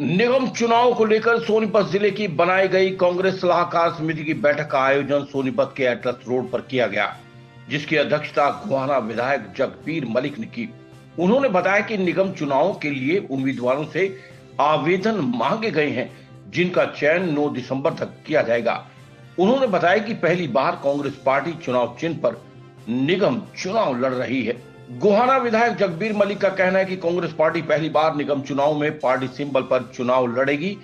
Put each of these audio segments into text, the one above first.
निगम चुनाव को लेकर सोनीपत जिले की बनाई गई कांग्रेस सलाहकार समिति की बैठक का आयोजन सोनीपत के एटलस रोड पर किया गया, जिसकी अध्यक्षता गोहाना विधायक जगबीर मलिक ने की। उन्होंने बताया कि निगम चुनाव के लिए उम्मीदवारों से आवेदन मांगे गए हैं, जिनका चयन 9 दिसंबर तक किया जाएगा। उन्होंने बताया कि पहली बार कांग्रेस पार्टी चुनाव चिन्ह पर निगम चुनाव लड़ रही है। गोहाना विधायक जगबीर मलिक का कहना है कि कांग्रेस पार्टी पहली बार निगम चुनाव में पार्टी सिंबल पर चुनाव लड़ेगी।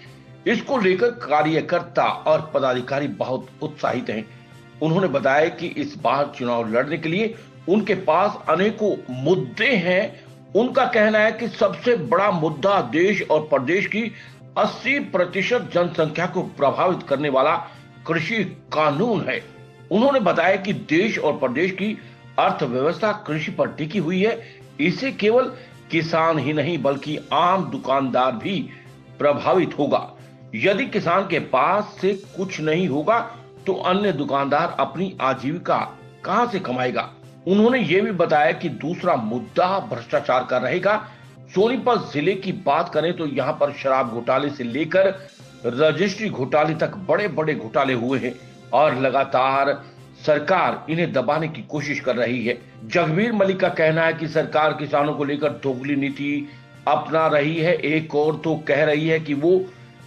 इसको लेकर कार्यकर्ता और पदाधिकारी बहुत उत्साहित हैं। उन्होंने बताया कि इस बार चुनाव लड़ने के लिए उनके पास अनेकों मुद्दे हैं। उनका कहना है कि सबसे बड़ा मुद्दा देश और प्रदेश की 80% जनसंख्या को प्रभावित करने वाला कृषि कानून है। उन्होंने बताया कि देश और प्रदेश की अर्थव्यवस्था कृषि पर टिकी हुई है। इससे केवल किसान ही नहीं बल्कि आम दुकानदार भी प्रभावित होगा। यदि किसान के पास से कुछ नहीं होगा तो अन्य दुकानदार अपनी आजीविका कहां से कमाएगा। उन्होंने ये भी बताया कि दूसरा मुद्दा भ्रष्टाचार का रहेगा। सोनीपत जिले की बात करें तो यहाँ पर शराब घोटाले से लेकर रजिस्ट्री घोटाले तक बड़े बड़े घोटाले हुए हैं और लगातार सरकार इन्हें दबाने की कोशिश कर रही है। जगबीर मलिक का कहना है कि सरकार किसानों को लेकर दोगली नीति अपना रही है। एक और तो कह रही है कि वो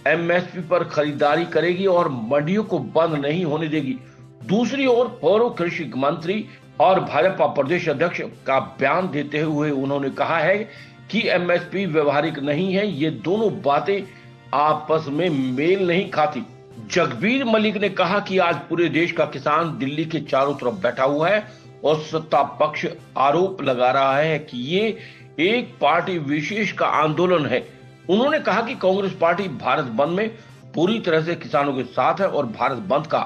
एमएसपी पर खरीदारी करेगी और मंडियों को बंद नहीं होने देगी। दूसरी ओर पूर्व कृषि मंत्री और भाजपा प्रदेश अध्यक्ष का बयान देते हुए उन्होंने कहा है कि एमएसपी व्यवहारिक नहीं है। ये दोनों बातें आपस में मेल नहीं खाती। जगबीर मलिक ने कहा कि आज पूरे देश का किसान दिल्ली के चारों तरफ बैठा हुआ है और सत्ता पक्ष आरोप लगा रहा है कि ये एक पार्टी विशेष का आंदोलन है। उन्होंने कहा कि कांग्रेस पार्टी भारत बंद में पूरी तरह से किसानों के साथ है और भारत बंद का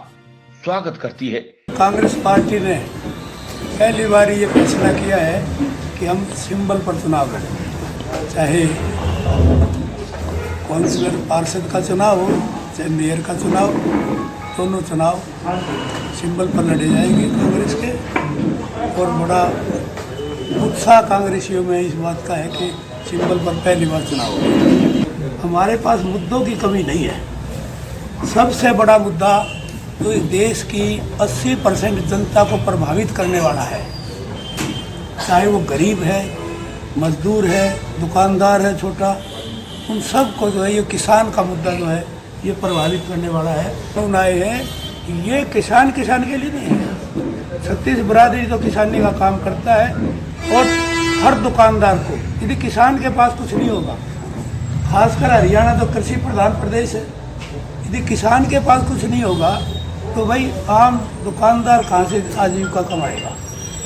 स्वागत करती है। कांग्रेस पार्टी ने पहली बार ये फैसला किया है कि हम सिंबल पर चुनाव लड़ेंगे, चाहे काउंसिलर पार्षद का चुनाव हो चाहे मेयर का चुनाव, दोनों चुनाव सिंबल पर लड़े जाएंगे कांग्रेस के। और बड़ा उत्साह कांग्रेसियों में इस बात का है कि सिंबल पर पहली बार चुनाव होगा। हमारे पास मुद्दों की कमी नहीं है। सबसे बड़ा मुद्दा तो इस देश की 80% जनता को प्रभावित करने वाला है, चाहे वो गरीब है, मजदूर है, दुकानदार है छोटा, उन सब को जो है ये किसान का मुद्दा जो है ये प्रभावित करने वाला है। तो आए हैं कि ये किसान के लिए नहीं है। छत्तीस बरादरी तो किसानी का काम करता है और हर दुकानदार को, यदि किसान के पास कुछ नहीं होगा, खासकर हरियाणा तो कृषि प्रधान प्रदेश है, यदि किसान के पास कुछ नहीं होगा तो भाई आम दुकानदार कहाँ से आजीविका कमाएगा।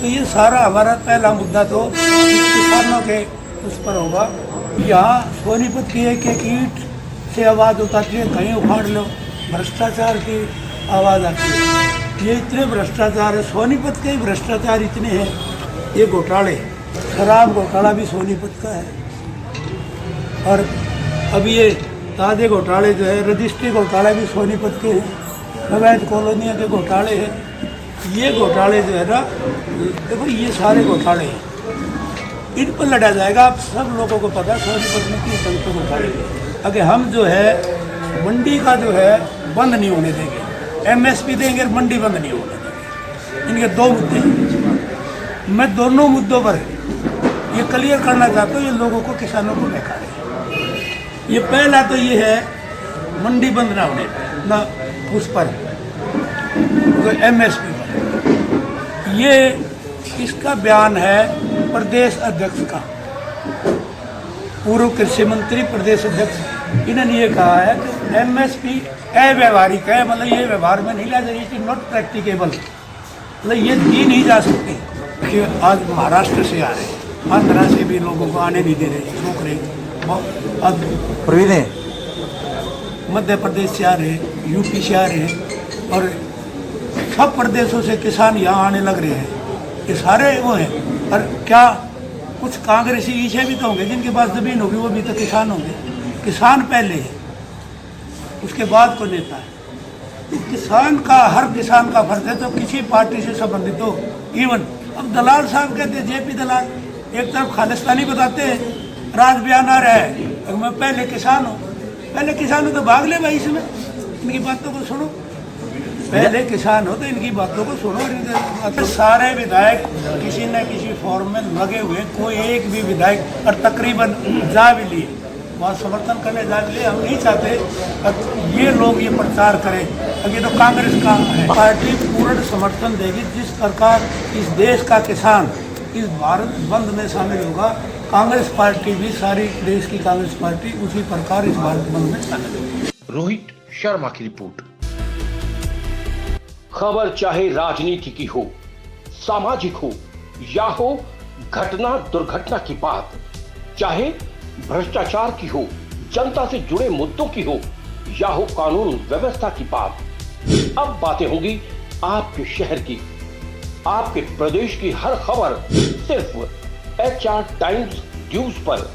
तो ये सारा हमारा पहला मुद्दा तो किसानों के उस पर होगा। यहाँ सोनीपत की एक ईंट से आवाज़ उतारती है, कहीं उखाड़ लो, भ्रष्टाचार की आवाज़ आती है। ये इतने भ्रष्टाचार है, सोनीपत के ही भ्रष्टाचार इतने हैं। ये घोटाले, शराब घोटाला भी सोनीपत का है और अभी ये ताज़े घोटाले जो है रजिस्ट्री घोटाला भी सोनीपत के हैं, अवैध कॉलोनियों के घोटाले हैं। ये घोटाले जो है ना, देखो ये सारे घोटाले हैं, इन पर लड़ा जाएगा। आप सब लोगों को पता है सोनीपत में किस ढंग से घोटाले हैं। अगर हम जो है मंडी का जो है बंद नहीं होने देंगे, एमएसपी देंगे, मंडी बंद नहीं होने देंगे। इनके दो मुद्दे हैं। मैं दोनों मुद्दों पर ये क्लियर करना चाहता हूँ, ये लोगों को, किसानों को बेकार। ये पहला तो ये है मंडी बंद ना होने ना उस पर तो एमएसपी पर। ये इसका बयान है प्रदेश अध्यक्ष का, पूर्व कृषि मंत्री प्रदेश अध्यक्ष। इन्होंने ये कहा है कि एमएसपी अव्यवहारिक है, मतलब ये व्यवहार में नहीं ला जाए, इट इज नॉट प्रैक्टिकेबल, मतलब ये दी नहीं जा सकती। कि आज महाराष्ट्र से आ रहे हैं, आंध्रा से भी लोगों को आने नहीं दे रहे, रोक रहे। अब मध्य प्रदेश से आ रहे हैं, यूपी से आ रहे हैं और सब प्रदेशों से किसान यहाँ आने लग रहे हैं। ये सारे वो हैं। और क्या कुछ कांग्रेसी ईशे भी तो होंगे जिनके पास जमीन होगी, वो भी तो किसान होंगे। किसान पहले है, उसके बाद को नेता है। तो किसान का, हर किसान का फर्ज है तो किसी पार्टी से संबंधित हो। इवन अब दलाल साहब कहते, जेपी दलाल एक तरफ खालिस्तानी बताते हैं, राज बयान आ रहा है, मैं पहले किसान हूँ, पहले किसानों तो भाग ले भाई इसमें, इनकी बातों को सुनो। पहले किसान हो तो इनकी बातों को सुनो। मतलब सारे विधायक किसी न किसी फॉर्म में लगे हुए, कोई एक भी विधायक और तकरीबन जा भी लिए, वहाँ समर्थन करने जा भी लिए। हम नहीं चाहते अब ये लोग ये प्रचार करें। अब ये तो कांग्रेस का है, पार्टी पूर्ण समर्थन देगी। जिस प्रकार इस देश का किसान इस भारत बंद में शामिल होगा, कांग्रेस पार्टी भी, सारी देश की कांग्रेस पार्टी उसी प्रकार इस भारत बंद में शामिल होगी। रोहित शर्मा की रिपोर्ट। खबर चाहे राजनीति की हो, सामाजिक हो या हो घटना दुर्घटना की बात, चाहे भ्रष्टाचार की हो, जनता से जुड़े मुद्दों की हो या हो कानून व्यवस्था की बात, अब बातें होंगी आपके शहर की, आपके प्रदेश की हर खबर सिर्फ HR टाइम्स न्यूज पर।